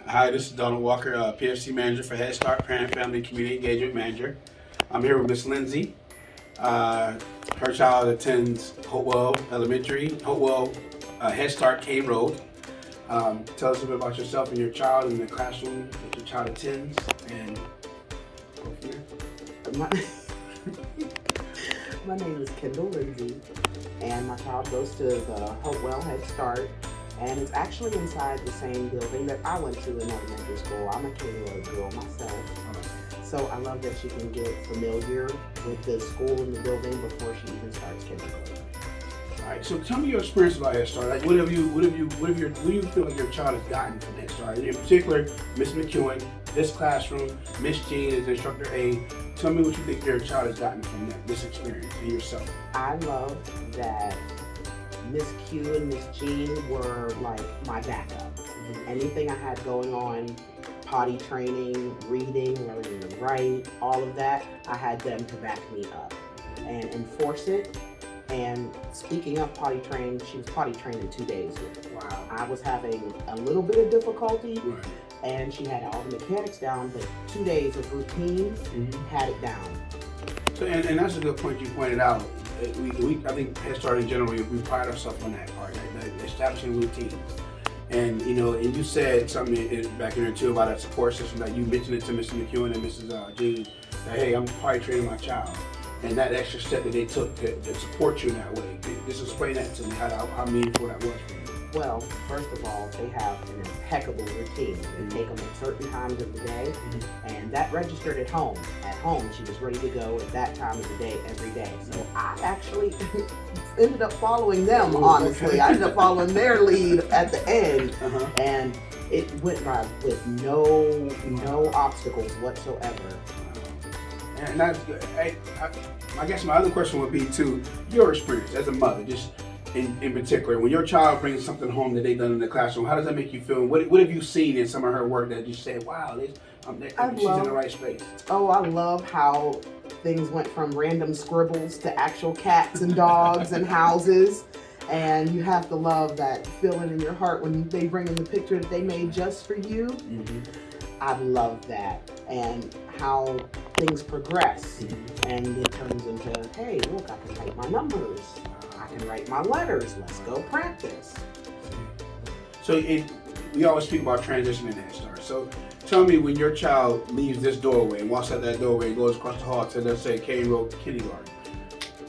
Hi, this is Donald Walker, PFC Manager for Head Start, Parent, Family, Community Engagement Manager. I'm here with Miss Lindsay. Her child attends Hopewell Elementary, Hopewell Head Start Cane Road. Tell us a bit about yourself and your child in the classroom that your child attends, and go from there. My, my name is Kendall Lindsay, and my child goes to the Hopewell Head Start, and it's actually inside the same building that I went to in elementary school. I'm a kindergarten girl myself, so I love that she can get familiar with the school and the building before she even starts kindergarten. All right, so tell me your experience about Head Start. Like, what do you feel like your child has gotten from Head Start? In particular, Miss McEwen, this classroom, Miss Jean is instructor A. Tell me what you think your child has gotten from this experience and yourself. I love that Miss Q and Miss Jean were like my backup. Anything I had going on, potty training, reading, learning to write, all of that, I had them to back me up and enforce it. And speaking of potty training, she was potty trained in 2 days. Wow. I was having a little bit of difficulty, Right. and she had all the mechanics down, but 2 days of routine had it down. So, and that's a good point you pointed out. I think Head Start in general, we pride ourselves on that part, like establishing routines. And and you said something back in there too about that support system. That you mentioned it to Mr. McEwen and Mrs. Jean. That hey, I'm potty training my child, and that extra step that they took to support you in that way. Just explain that to me, how meaningful that was for you. Well, first of all, they have an impeccable routine. They take them at certain times of the day, and that registered at home. At home, she was ready to go at that time of the day every day. So I actually ended up following them, honestly. Okay. I ended up following their lead at the end, and it went by with no obstacles whatsoever. And that's good. I guess my other question would be too, your experience as a mother, just in particular, when your child brings something home that they've done in the classroom, how does that make you feel? What have you seen in some of her work that you say, wow, she's in the right space? Oh, I love how things went from random scribbles to actual cats and dogs and houses. And you have to love that feeling in your heart when they bring in the picture that they made just for you. I love that. And how things progress. And it turns into, hey, look, I can write my numbers. I can write my letters. Let's go practice. So we always speak about transitioning Head Start. So tell me, when your child leaves this doorway and walks out that doorway and goes across the hall to, let's say, Cane Road Kindergarten,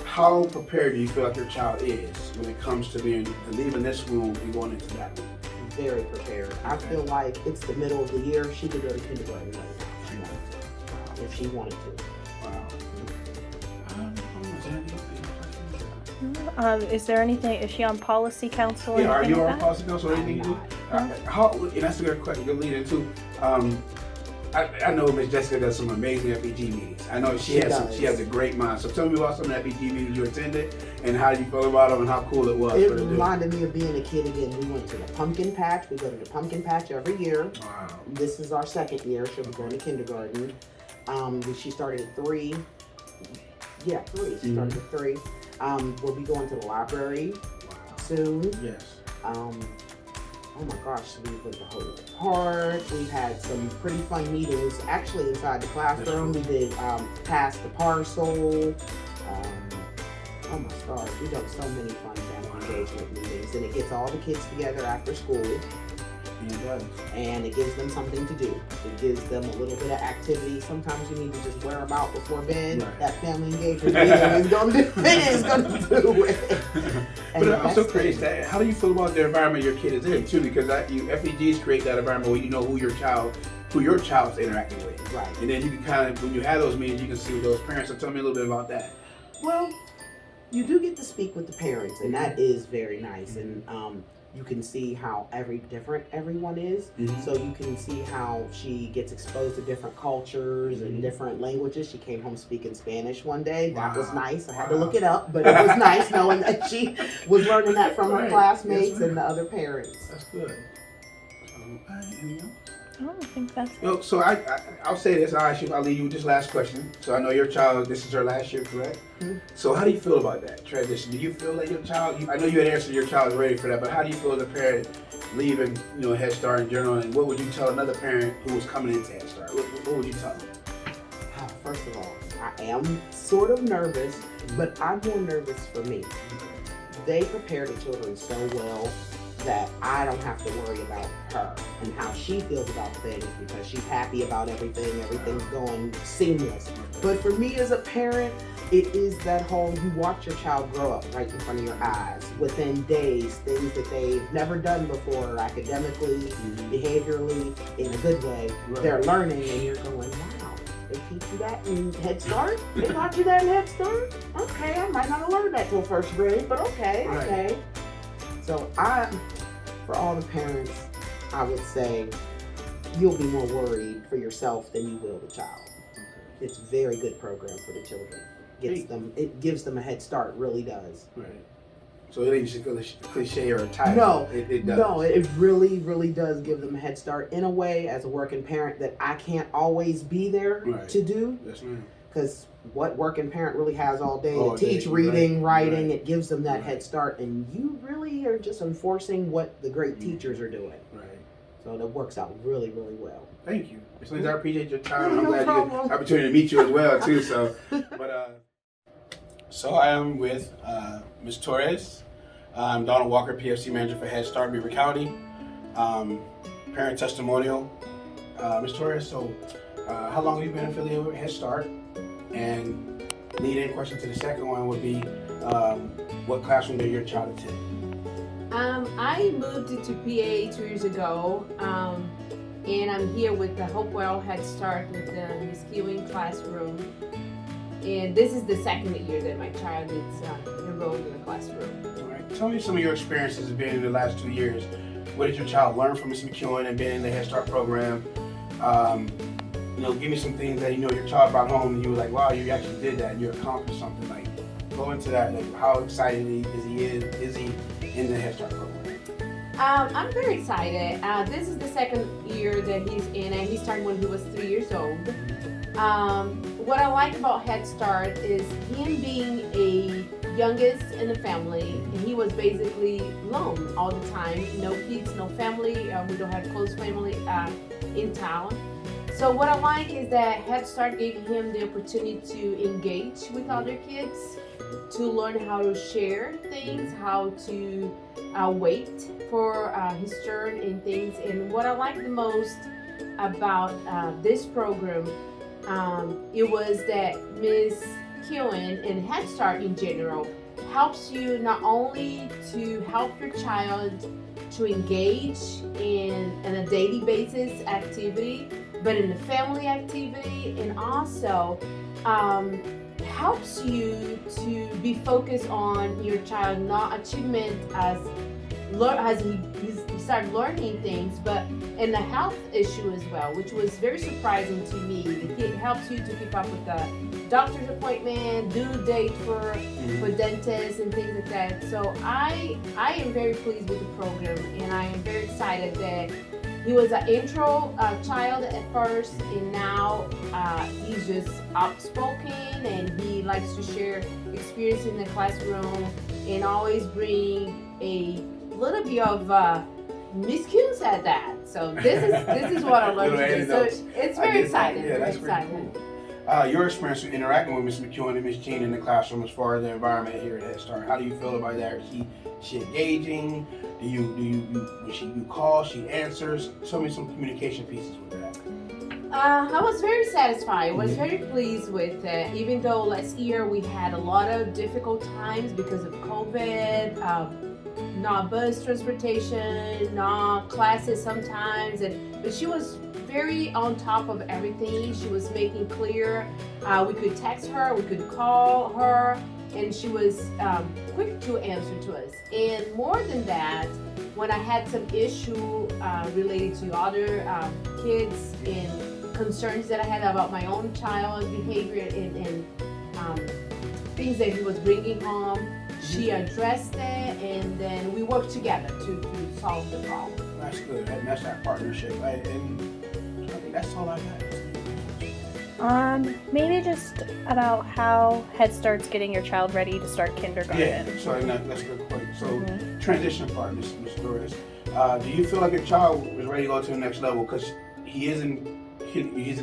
how prepared do you feel like your child is when it comes to leaving this room and going into that room? Very prepared. Okay. I feel like it's the middle of the year. She could go to kindergarten right now if she wanted to. Wow. Is there anything? Is she on policy council? Yeah, are you like on policy council or anything you do? And that's a good question. Good lead into. I know Miss Jessica does some amazing FEG meetings. I know she has a great mind. So tell me about some of the FEG meetings you attended and how you felt about them and how cool it was. It reminded me of being a kid again. We went to the pumpkin patch. We go to the pumpkin patch every year. Wow. This is our second year. She'll be going to kindergarten. She started at 3. Yeah, 3. She started at 3. We'll be going to the library soon. Yes. Oh my gosh, we went to Holy Park. We've had some pretty fun meetings actually inside the classroom. We did Pass the Parcel. Oh my stars, we've done so many fun family engagement meetings, and it gets all the kids together after school. And it does. And it gives them something to do. It gives them a little bit of activity. Sometimes you need to just wear them out before bed. Right. That family engagement meeting is going to do it. But I'm so crazy. How do you feel about the environment your kid is in too? Because FEGs create that environment where you know who your child's interacting with. Right. And then you can kind of, when you have those meetings, you can see with those parents. So tell me a little bit about that. Well, you do get to speak with the parents, and that is very nice. And you can see how different everyone is. So you can see how she gets exposed to different cultures and different languages. She came home speaking Spanish one day. That was nice. I had to look it up, but it was nice knowing that she was learning that from her classmates and the other parents. That's good. Anything else? I don't think that's it. Well, so I'll say this. I'll leave you with this last question. So I know your child, this is her last year, correct? So how do you feel about that transition? Do you feel like your child, I know you had answered your child is ready for that, but how do you feel as a parent leaving, Head Start in general, and what would you tell another parent who was coming into Head Start? What would you tell them? First of all, I am sort of nervous, but I'm more nervous for me. They prepare the children so well that I don't have to worry about her and how she feels about things because she's happy about everything. Everything's going seamless. But for me as a parent, it is that whole, you watch your child grow up right in front of your eyes within days, things that they've never done before, academically, behaviorally, in a good way. Right. They're learning and you're going, wow, they teach you that in Head Start? They taught you that in Head Start? Okay, I might not have learned that till first grade, but okay. So for all the parents, I would say you'll be more worried for yourself than you will the child. It's a very good program for the children. It gives them a head start, really does. Right. So it ain't just a cliche or a title. No, it does. No, it really, really does give them a head start in a way as a working parent that I can't always be there to do. Yes, ma'am. Because what working parent really has all day All to teach day, reading, writing, right. it gives them that head start, and you really are just enforcing what the great teachers are doing. Right. So that works out really, really well. Thank you. As long as I appreciate your time, I'm No glad you problem. get the opportunity to meet you as well too. So I am with Ms. Torres. I'm Donald Walker, PFC Manager for Head Start Beaver County. Parent testimonial. Ms. Torres, so how long have you been affiliated with Head Start? And lead-in question to the second one would be, what classroom did your child attend? I moved to PA 2 years ago, and I'm here with the Hopewell Head Start with the Miss Kewing classroom. And this is the second year that my child is enrolled in the classroom. All right. Tell me some of your experiences of being in the last 2 years. What did your child learn from Ms. McEwen and being in the Head Start program? Give me some things that your child brought home and you were like, wow, you actually did that and you accomplished something. Like, go into that. Like, how excited is he in the Head Start program? I'm very excited. This is the second year that he's in it. He started when he was 3 years old. What I like about Head Start is him being a youngest in the family. He was basically alone all the time. No kids, no family. We don't have close family in town. So what I like is that Head Start gave him the opportunity to engage with other kids, to learn how to share things, how to wait for his turn in things. And what I like the most about this program, it was that Ms. Kewen and Head Start in general helps you not only to help your child to engage in a daily basis activity, but in the family activity, and also helps you to be focused on your child, not achievement as he started learning things, but in the health issue as well, which was very surprising to me. It helps you to keep up with the doctor's appointment, due date for dentists and things like that. So I am very pleased with the program, and I am very excited that he was an intro child at first, and now he's just outspoken and he likes to share experience in the classroom and always bring a little bit of Miss Q said that. So this is what I learned to do. So it's very exciting. Yeah, that's very cool. Your experience with interacting with Ms. McEwen and Ms. Jean in the classroom as far as the environment here at Head Start, how do you feel about that? Is she engaging? Do you call? She answers. Show me some communication pieces with that. I was very satisfied. I was very pleased with it. Even though last year we had a lot of difficult times because of COVID, not bus transportation, not classes sometimes, but she was very on top of everything. She was making clear we could text her, we could call her, and she was quick to answer to us. And more than that, when I had some issue related to other kids and concerns that I had about my own child's behavior and things that he was bringing home, she addressed it, and then we worked together to solve the problem. That's good. That's that partnership. And I think that's all I got. Maybe just about how Head Start's getting your child ready to start kindergarten. Yeah, so that's a good point. So transition part, Ms. Doris. Do you feel like your child is ready to go to the next level? Because he's in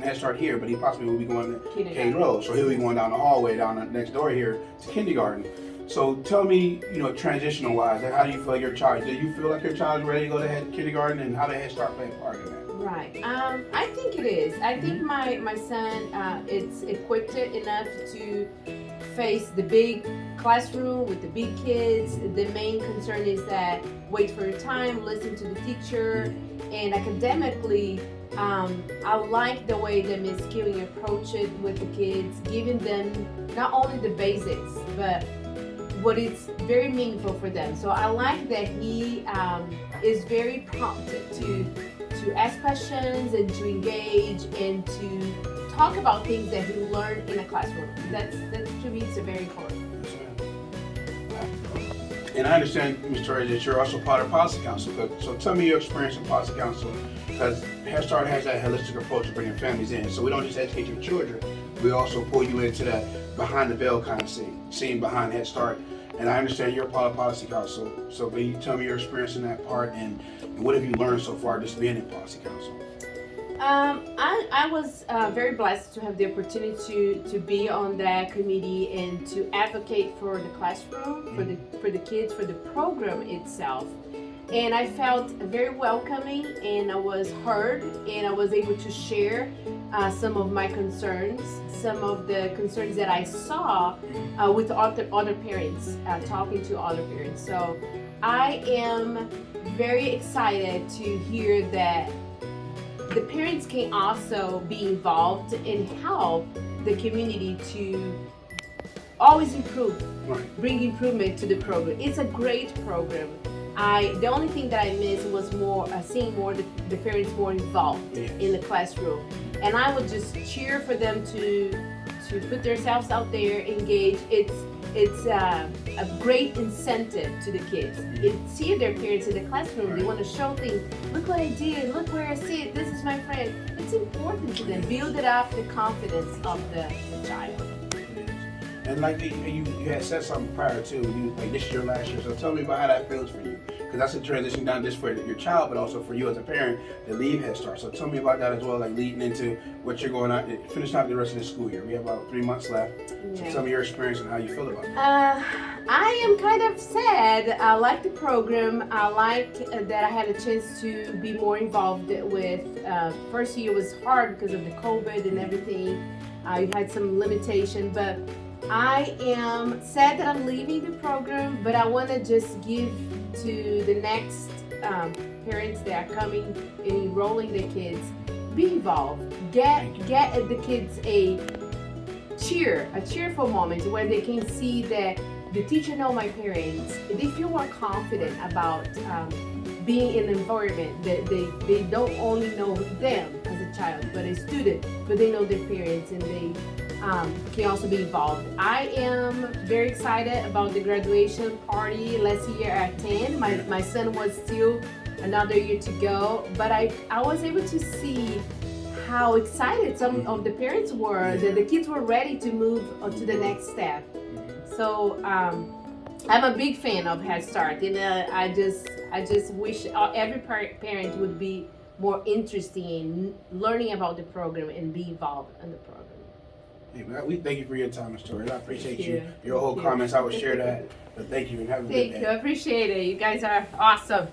Head Start here, but he possibly will be going to K Road. So he'll be going down the hallway down the next door here to kindergarten. So tell me, transitional wise, how do you feel like your child? Do you feel like your child is ready to go to kindergarten, and how did Head Start play a part in that? Right. I think it is. I think my son is equipped enough to face the big classroom with the big kids. The main concern is that wait for your time, listen to the teacher, and academically, I like the way that Ms. Killing approached it with the kids, giving them not only the basics, but what is very meaningful for them. So I like that he is very prompted to ask questions and to engage and to talk about things that he learned in a classroom. That to me is very important. And I understand, Ms. Torres, that you're also part of Policy Council. So tell me your experience in Policy Council, because Head Start has that holistic approach to bringing families in. So we don't just educate your children, we also pull you into that behind the veil kind of scene behind Head Start. And I understand you're a part of Policy Council. So can you tell me your experience in that part, and what have you learned so far just being in Policy Council? I was very blessed to have the opportunity to be on that committee and to advocate for the classroom, for the kids, for the program itself. And I felt very welcoming, and I was heard, and I was able to share some of my concerns, some of the concerns that I saw with other parents, talking to other parents. So I am very excited to hear that the parents can also be involved and help the community to always improve, bring improvement to the program. It's a great program. The only thing that I missed was seeing the parents more involved in the classroom, and I would just cheer for them to put themselves out there, engage. It's a great incentive to the kids. See their parents in the classroom. They want to show things. Look what I did. Look where I sit. This is my friend. It's important to them. Build it up the confidence of the child. And like you had said something prior to, this is your last year. So tell me about how that feels for you, because that's a transition not just for your child, but also for you as a parent to leave Head Start. So tell me about that as well, like leading into what you're going on, finish out the rest of the school year. We have about 3 months left. So tell me your experience and how you feel about it. I am kind of sad. I like the program. I like that I had a chance to be more involved with. First year was hard because of the COVID and everything. You had some limitation, but I am sad that I'm leaving the program, but I want to just give to the next parents that are coming and enrolling their kids, be involved. Get the kids a cheerful moment where they can see that the teacher know my parents. They feel more confident about being in an environment that they don't only know them as a child, but a student, but they know their parents and they can also be involved. I am very excited about the graduation party. Last year at 10, my son was still another year to go, but I was able to see how excited some of the parents were, that the kids were ready to move to the next step. So I'm a big fan of Head Start, and I just wish every parent would be more interested in learning about the program and be involved in the program. Hey, we thank you for your time, Ms. Torres. I appreciate your whole comments. I would share that. But thank you and have a good day. Thank you. I appreciate it. You guys are awesome.